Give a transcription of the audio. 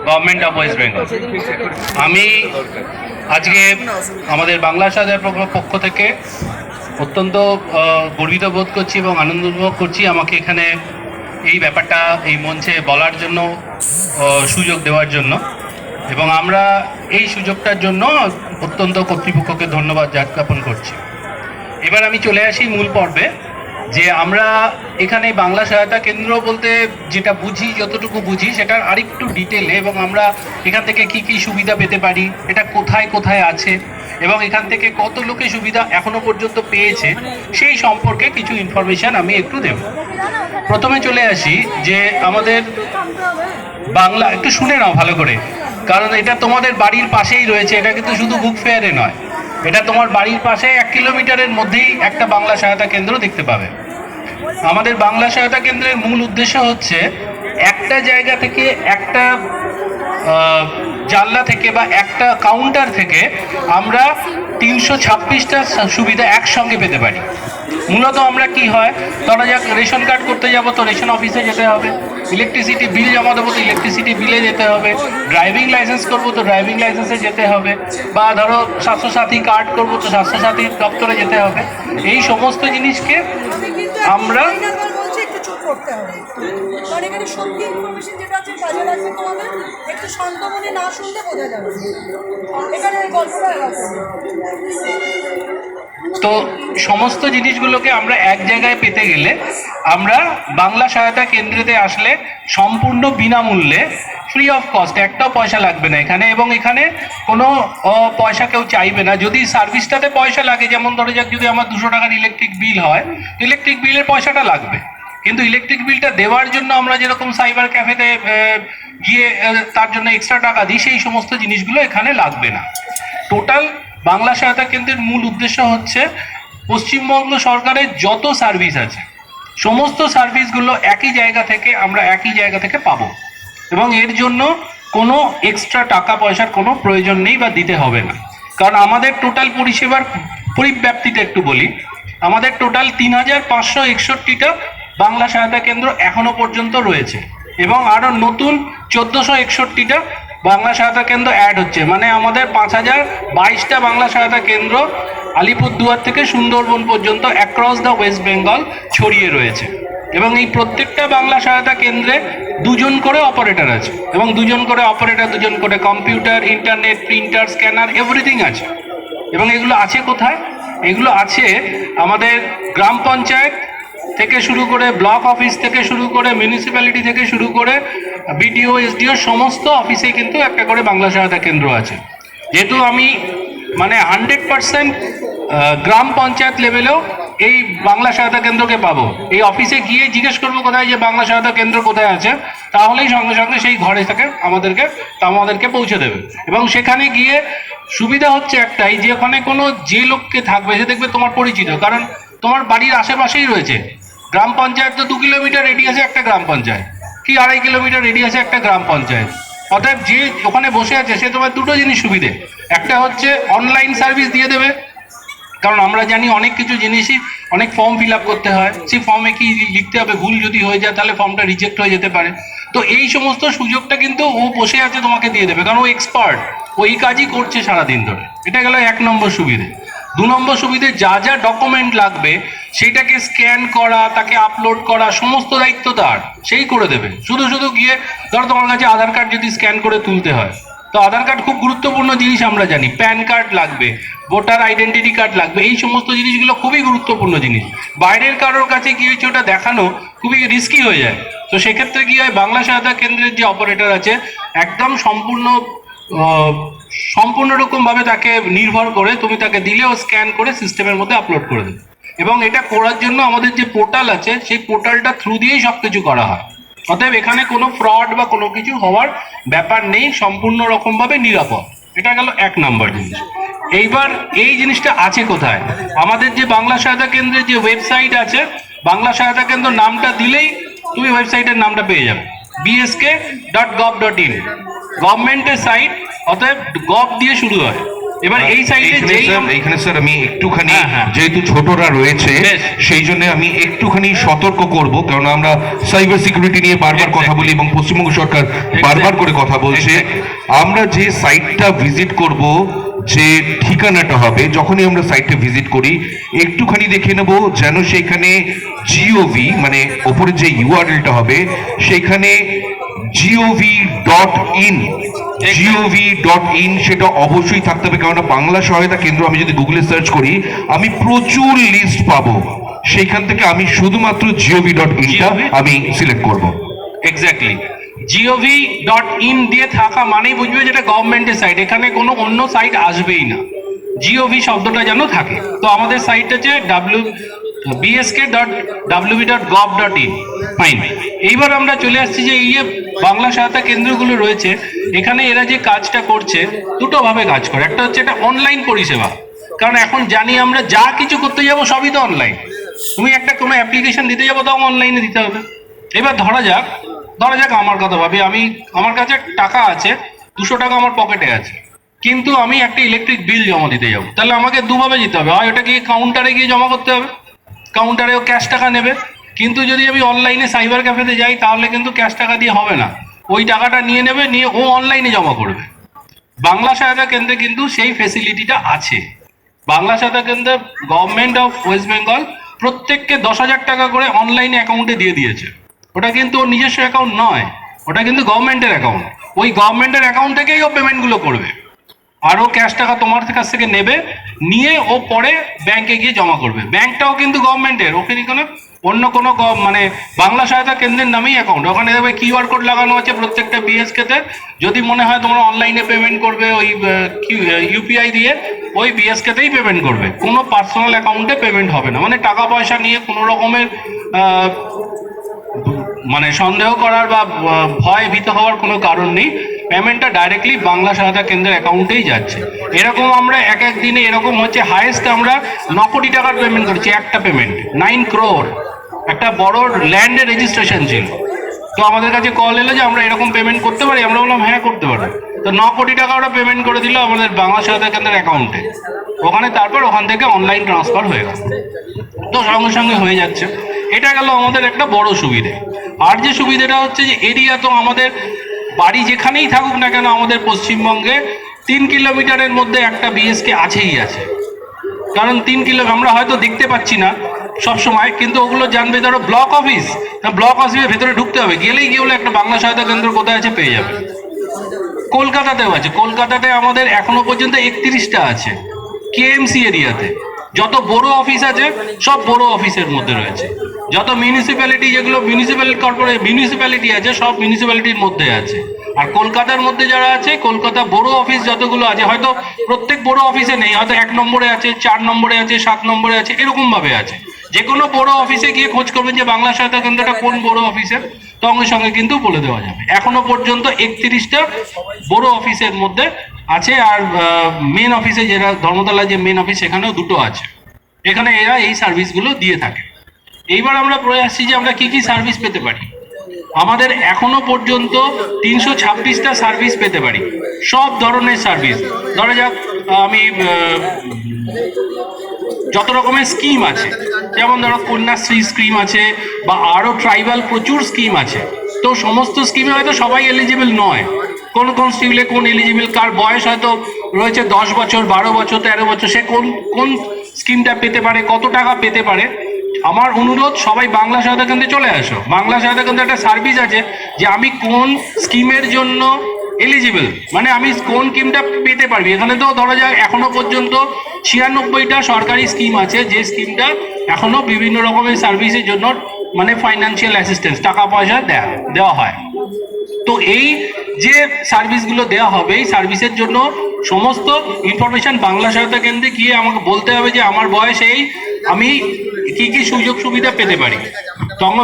Government of West Bengal. আমি আজকে আমাদের বাংলা সাহিত্যের পক্ষ থেকে অত্যন্ত গর্বিত বোধ করছি এবং আনন্দ উপভোগ করছি আমাকে এখানে এই ব্যাপারটা এই মঞ্চে বলার জন্য সুযোগ দেওয়ার জন্য, এবং আমরা এই সুযোগটার জন্য অত্যন্ত কর্তৃপক্ষকে ধন্যবাদ জ্ঞাপন করছি। এবার আমি চলে আসি মূল পর্বে, যে আমরা এখানে বাংলা সহায়তা কেন্দ্র বলতে যেটা বুঝি, যতটুকু বুঝি সেটার আরেকটু ডিটেলে, এবং আমরা এখান থেকে কি কি সুবিধা পেতে পারি, এটা কোথায় কোথায় আছে এবং এখান থেকে কত লোকে সুবিধা এখনো পর্যন্ত পেয়েছে, সেই সম্পর্কে কিছু ইনফরমেশন আমি একটু দেব। প্রথমে চলে আসি যে আমাদের বাংলা, একটু শুনে নাও ভালো করে, কারণ এটা তোমাদের বাড়ির পাশেই রয়েছে, এটা কিন্তু শুধু বুক ফেয়ারে নয়, এটা তোমার বাড়ির পাশে 1 কিলোমিটারের মধ্যেই একটা বাংলা সহায়তা কেন্দ্র দেখতে পাবে। আমাদের বাংলা সহায়তা কেন্দ্রের মূল উদ্দেশ্য হচ্ছে একটা জায়গা থেকে, একটা জানলা থেকে বা একটা কাউন্টার থেকে আমরা 326টা সুবিধা একসঙ্গে পেতে পারি। মূলত আমরা কি হয়, ধরা যাক রেশন কার্ড করতে যাব তো রেশন অফিসে যেতে হবে, ইলেকট্রিসিটি বিল জমা দেবো তো ইলেকট্রিসিটি বিলে যেতে হবে, ড্রাইভিং লাইসেন্স করবো তো ড্রাইভিং লাইসেন্সে যেতে হবে, বা ধরো স্বাস্থ্যসাথী কার্ড করবো তো স্বাস্থ্যসাথী দপ্তরে যেতে হবে। এই সমস্ত জিনিসকে আমরা করতে হবে, কারণ এখানে সত্যি ইনফরমেশন যেটা আছে কাজে লাগবে, তোমাদের একটু শান্ত মনে না শুনতে বোঝা যাবে এখানে গল্পটা। তো সমস্ত জিনিসগুলোকে আমরা এক জায়গায় পেতে গেলে আমরা বাংলা সহায়তা কেন্দ্রেতে আসলে সম্পূর্ণ বিনামূল্যে, ফ্রি অফ কস্ট, একটাও পয়সা লাগবে না এখানে, এবং এখানে কোনো পয়সা কেউ চাইবে না। যদি সার্ভিসটাতে পয়সা লাগে, যেমন ধরে যাক যদি আমার 200 টাকার ইলেকট্রিক বিল হয়, ইলেকট্রিক বিলের পয়সাটা লাগবে, কিন্তু ইলেকট্রিক বিলটা দেওয়ার জন্য আমরা যেরকম সাইবার ক্যাফেতে গিয়ে তার জন্য এক্সট্রা টাকা দিই, সেই সমস্ত জিনিসগুলো এখানে লাগবে না। টোটাল বাংলা সহায়তা কেন্দ্রের মূল উদ্দেশ্য হচ্ছে পশ্চিমবঙ্গ সরকারের যত সার্ভিস আছে সমস্ত সার্ভিসগুলো একই জায়গা থেকে আমরা একই জায়গা থেকে পাবো, এবং এর জন্য কোনো এক্সট্রা টাকা পয়সার কোনো প্রয়োজন নেই বা দিতে হবে না। কারণ আমাদের টোটাল পরিষেবার পরিব্যাপ্তিটা একটু বলি, আমাদের টোটাল 3561টা বাংলা সহায়তা কেন্দ্র এখনো পর্যন্ত রয়েছে, এবং আরও নতুন 1461টা বাংলা সহায়তা কেন্দ্র অ্যাড হচ্ছে। মানে আমাদের 5022টা বাংলা সহায়তা কেন্দ্র আলিপুরদুয়ার থেকে সুন্দরবন পর্যন্ত অ্যাক্রস দ্য ওয়েস্ট বেঙ্গল ছড়িয়ে রয়েছে, এবং এই প্রত্যেকটা বাংলা সহায়তা কেন্দ্রে 2জন করে অপারেটর আছে, এবং 2জন করে অপারেটর, 2জন করে computer, internet, printer, scanner, everything আছে। এবং এগুলো আছে কোথায়? এগুলো আছে আমাদের গ্রাম পঞ্চায়েত থেকে শুরু করে, ব্লক অফিস থেকে শুরু করে, মিউনিসিপ্যালিটি থেকে শুরু করে বিডিও, এসডিও সমস্ত অফিসে কিন্তু একটা করে বাংলা সহায়তা কেন্দ্র আছে। যেহেতু আমি মানে 100% গ্রাম পঞ্চায়েত লেভেলেও এই বাংলা সহায়তা কেন্দ্রকে পাবো, এই অফিসে গিয়ে জিজ্ঞেস করবো কোথায় যে বাংলা সহায়তা কেন্দ্র কোথায় আছে, তাহলেই সঙ্গে সঙ্গে সেই ঘরে থেকে আমাদেরকে পৌঁছে দেবে। এবং সেখানে গিয়ে সুবিধা হচ্ছে একটাই, যে ওখানে কোনো যে লোককে থাকবে সে দেখবে তোমার পরিচিত, কারণ তোমার বাড়ির আশেপাশেই রয়েছে। গ্রাম পঞ্চায়েত তো 2 কিলোমিটার রেডিয়াসে একটা গ্রাম পঞ্চায়েত, কি 2.5 কিলোমিটার রেডিয়াসে একটা গ্রাম পঞ্চায়েত। অতএব যে ওখানে বসে আছে সে তোমার দুটো জিনিস সুবিধে, একটা হচ্ছে অনলাইন সার্ভিস দিয়ে দেবে, কারণ আমরা জানি অনেক কিছু জিনিসই অনেক ফর্ম ফিল আপ করতে হয়, সেই ফর্মে কি লিখতে হবে, ভুল যদি হয়ে যায় তাহলে ফর্মটা রিজেক্ট হয়ে যেতে পারে। তো এই সমস্ত সুযোগটা কিন্তু ও বসে আছে তোমাকে দিয়ে দেবে, কারণ ও এক্সপার্ট, ওই কাজই করছে সারাদিন ধরে। এটা গেল 1 নম্বর সুবিধে। 2 নম্বর সুবিধে, যা যা ডকুমেন্ট লাগবে সেইটাকে স্ক্যান করা, তাকে আপলোড করা, সমস্ত দায়িত্ব তার, সেই করে দেবে। শুধু শুধু গিয়ে ধরো তোমার কাছে আধার কার্ড যদি স্ক্যান করে তুলতে হয়, তো আধার কার্ড খুব গুরুত্বপূর্ণ জিনিস, আমরা জানি, প্যান কার্ড লাগবে, ভোটার আইডেন্টিটি কার্ড লাগবে, এই সমস্ত জিনিসগুলো খুবই গুরুত্বপূর্ণ জিনিস। বাইরের কারোর কাছে কি হচ্ছে ওটা দেখানো খুবই রিস্কি হয়ে যায়। তো সেক্ষেত্রে কি হয়, বাংলা সহায়তা কেন্দ্রের যে অপারেটর আছে একদম সম্পূর্ণ রকমভাবে তাকে নির্ভর করে তুমি তাকে দিলেও স্ক্যান করে সিস্টেমের মধ্যে আপলোড করে দেবে। এবং এটা করার জন্য আমাদের যে পোর্টাল আছে সেই পোর্টালটা থ্রু দিয়েই সব কিছু করা হয়। অতএব এখানে কোনো ফ্রড বা কোনো কিছু হওয়ার ব্যাপার নেই, সম্পূর্ণ রকমভাবে নিরাপদ। এটা গেল 1 নম্বর জিনিস। এইবার এই জিনিসটা আছে কোথায়? আমাদের যে বাংলা সহায়তা কেন্দ্রের যে ওয়েবসাইট আছে, বাংলা সহায়তা কেন্দ্র নামটা দিলেই তুমি ওয়েবসাইটের নামটা পেয়ে যাবে, bsk.gov.in, গভর্নমেন্টের সাইট, অতএব গভ দিয়ে শুরু হয়। এবার এই সাইডে এইখানে স্যার আমি একটুখানি হ্যাঁ। যেহেতু ছোটরা রয়েছে বেশ। সেই জন্য আমি একটুখানি সতর্ক করব, কারণ আমরা সাইবার সিকিউরিটি নিয়ে বারবার কথা বলি এবং পশ্চিমবঙ্গ সরকার বারবার করে কথা বলছে। আমরা যে সাইটটা ভিজিট করব, যে ঠিকানাটা হবে, যখনই আমরা সাইটে ভিজিট করি একটুখানি দেখে নেব যেন সেখানে জিওভি মানে ওপরে যে ইউআরএলটা হবে সেখানে gov.in সেটা অবশ্যই থাকতে হবে, কারণ বাংলা সহায়তা কেন্দ্র আমি যদি গুগলে সার্চ করি আমি প্রচুর লিস্ট পাবো, সেইখান থেকে আমি শুধুমাত্র gov.inটা আমি সিলেক্ট করব। এক্স্যাক্টলি gov.in দিয়ে থাকা মানেই বুঝবে যেটা গভর্নমেন্টের সাইট, এখানে কোনো অন্য সাইট আসবেই না, gov শব্দটা যেন থাকে। তো আমাদের সাইট হচ্ছে bsk.wb.gov.in। ফাইন, এইবার আমরা চলে আসছি যে এই যে বাংলা সহায়তা কেন্দ্রগুলো রয়েছে এখানে এরা যে কাজটা করছে দুটো ভাবে কাজ করে। একটা হচ্ছে এটা অনলাইন পরিষেবা, কারণ এখন জানি আমরা যা কিছু করতে যাব সবই তো অনলাইন। তুমি একটা কোনো অ্যাপ্লিকেশন দিতে যাবো তাও অনলাইনে দিতে হবে। এবার ধরা যাক আমার কথা ভাবি, আমার কাছে টাকা আছে, 200 টাকা আমার পকেটে আছে, কিন্তু আমি একটা ইলেকট্রিক বিল জমা দিতে যাবো, তাহলে আমাকে দুভাবে যেতে হবে, হয় ওটা গিয়ে কাউন্টারে গিয়ে জমা করতে হবে, কাউন্টারেও ক্যাশ টাকা নেবে, কিন্তু যদি আমি অনলাইনে সাইবার ক্যাফেতে যাই তাহলে কিন্তু ক্যাশ টাকা দিয়ে হবে না, ওই টাকাটা নিয়ে নেবে, নিয়ে ও অনলাইনে জমা করবে। বাংলা সহায়তা কেন্দ্রে কিন্তু সেই ফেসিলিটিটা আছে। বাংলা সহায়তা কেন্দ্রে গভর্নমেন্ট অফ ওয়েস্ট বেঙ্গল প্রত্যেককে 10,000 টাকা করে অনলাইনে অ্যাকাউন্টে দিয়ে দিয়েছে। ওটা কিন্তু ওর নিজস্ব অ্যাকাউন্ট নয়, ওটা কিন্তু গভর্নমেন্টের অ্যাকাউন্ট। ওই গভর্নমেন্টের অ্যাকাউন্ট থেকেই ও পেমেন্টগুলো করবে, আর ও ক্যাশ টাকা তোমার কাছ থেকে নেবে, নিয়ে ও পরে ব্যাংকে গিয়ে জমা করবে। ব্যাংকটাও কিন্তু গভর্নমেন্টের, ওখানে কোনো অন্য কোনো মানে বাংলা সহায়তা কেন্দ্রের নামেই অ্যাকাউন্ট। ওখানে দেখবে কিউআর কোড লাগানো আছে প্রত্যেকটা বিএসকেতে, যদি মনে হয় তোমরা অনলাইনে পেমেন্ট করবে ওই ইউপিআই দিয়ে, ওই বিএসকেতেই পেমেন্ট করবে, কোনো পার্সোনাল অ্যাকাউন্টে পেমেন্ট হবে না। মানে টাকা পয়সা নিয়ে কোনো রকমের মানে সন্দেহ করার বা ভয় ভীত হওয়ার কোনো কারণ নেই, পেমেন্টটা ডাইরেক্টলি বাংলা সহায়তা কেন্দ্রের অ্যাকাউন্টেই যাচ্ছে। এরকম আমরা এক দিনে এরকম হচ্ছে হাইয়েস্ট আমরা 9 কোটি টাকার পেমেন্ট করেছি, একটা পেমেন্ট 9 crore, একটা বড় ল্যান্ডের রেজিস্ট্রেশন ছিল। তো আমাদের কাছে কল এলো যে আমরা এরকম পেমেন্ট করতে পারি, আমরা বললাম হ্যাঁ করতে পারো। তো 9 কোটি টাকা ওরা পেমেন্ট করে দিল আমাদের বাংলা সহায়তা কেন্দ্রের অ্যাকাউন্টে, তারপর ওখান থেকে অনলাইন ট্রান্সফার হয়ে গেল, তো সঙ্গে সঙ্গে হয়ে যাচ্ছে। এটা গেল আমাদের একটা বড় সুবিধে। আর যে সুবিধাটা হচ্ছে যে এরিয়া, তো আমাদের বাড়ি যেখানেই থাকুক না কেন আমাদের পশ্চিমবঙ্গে 3 কিলোমিটারের মধ্যে একটা বিএসকে আছেই আছে। কারণ 3 কিলো আমরা হয়তো দেখতে পাচ্ছি না সব সময়, কিন্তু ওগুলো জানবে। ধরো ব্লক অফিস অফিসের ভেতরে ঢুকতে হবে, গেলেই গিয়ে একটা বাংলা সহায়তা কেন্দ্র কোথায় আছে পেয়ে যাবে। কলকাতাতেও আছে, কলকাতাতে আমাদের এখনো পর্যন্ত 31টা আছে কেএমসি এরিয়াতে। যত বড় অফিস আছে সব বড় অফিসের মধ্যে রয়েছে, যত মিউনিসিপ্যালিটি যেগুলো মিউনিসিপ্যালিটি আছে সব মিউনিসিপ্যালিটির মধ্যে আছে। আর কলকাতার মধ্যে যারা আছে, কলকাতা বড় অফিস যতগুলো আছে, হয়তো প্রত্যেক বড় অফিসে নেই, হয়তো 1 নম্বরে আছে, 4 নম্বরে আছে, 7 নম্বরে আছে, এরকম ভাবে আছে। যে কোনো বড় অফিসে গিয়ে খোঁজ করবেন যে বাংলা সহায়তা কেন্দ্রটা কোন বড় অফিসের, সঙ্গে সঙ্গে কিন্তু বলে দেওয়া যাবে। এখনো পর্যন্ত 31টা বড় অফিসের মধ্যে আছে। আর মেন অফিসে, যেটা ধর্মতলায় যে মেন অফিস, সেখানেও 2টো আছে। এখানে এরা এই সার্ভিসগুলো দিয়ে থাকে। এইবার আমরা পড়ে আসছি যে আমরা কি কি সার্ভিস পেতে পারি। আমাদের এখনো পর্যন্ত 326টা সার্ভিস পেতে পারি, সব ধরনের সার্ভিস। ধরা যাক আমি যত রকমের স্কিম আছে, যেমন ধরো কন্যাশ্রী স্কিম আছে, বা আরও ট্রাইবাল প্রচুর স্কিম আছে। তো সমস্ত স্কিমে হয়তো সবাই এলিজিবল নয়, কোন কোন স্কিমে কোন এলিজিবল, কার বয়স হয়তো রয়েছে 10 বছর, 12 বছর, 13 বছর, সে কোন স্কিমটা পেতে পারে, কত টাকা পেতে পারে। আমার অনুরোধ, সবাই বাংলা সহায়তা কেন্দ্রে চলে আসো। বাংলা সহায়তা কেন্দ্রে একটা সার্ভিস আছে যে আমি কোন স্কিমের জন্য এলিজিবল, মানে আমি কোন স্কিমটা পেতে পারবি। এখানে তো ধরা যায় এখনো পর্যন্ত 96টা সরকারি স্কিম আছে, যে স্কিমটা এখনো বিভিন্ন রকমের সার্ভিসের জন্য মানে ফাইন্যান্সিয়াল অ্যাসিস্ট্যান্স, টাকা পয়সা দেওয়া হয়। তো এই যে সার্ভিসগুলো দেওয়া হবে, এই সার্ভিসের জন্য সমস্ত ইনফরমেশন বাংলা সহায়তা কেন্দ্রে গিয়ে আমাকে বলতে হবে যে আমার বয়স এই, আমি কি কি সুযোগ সুবিধা পেতে পারি। তখন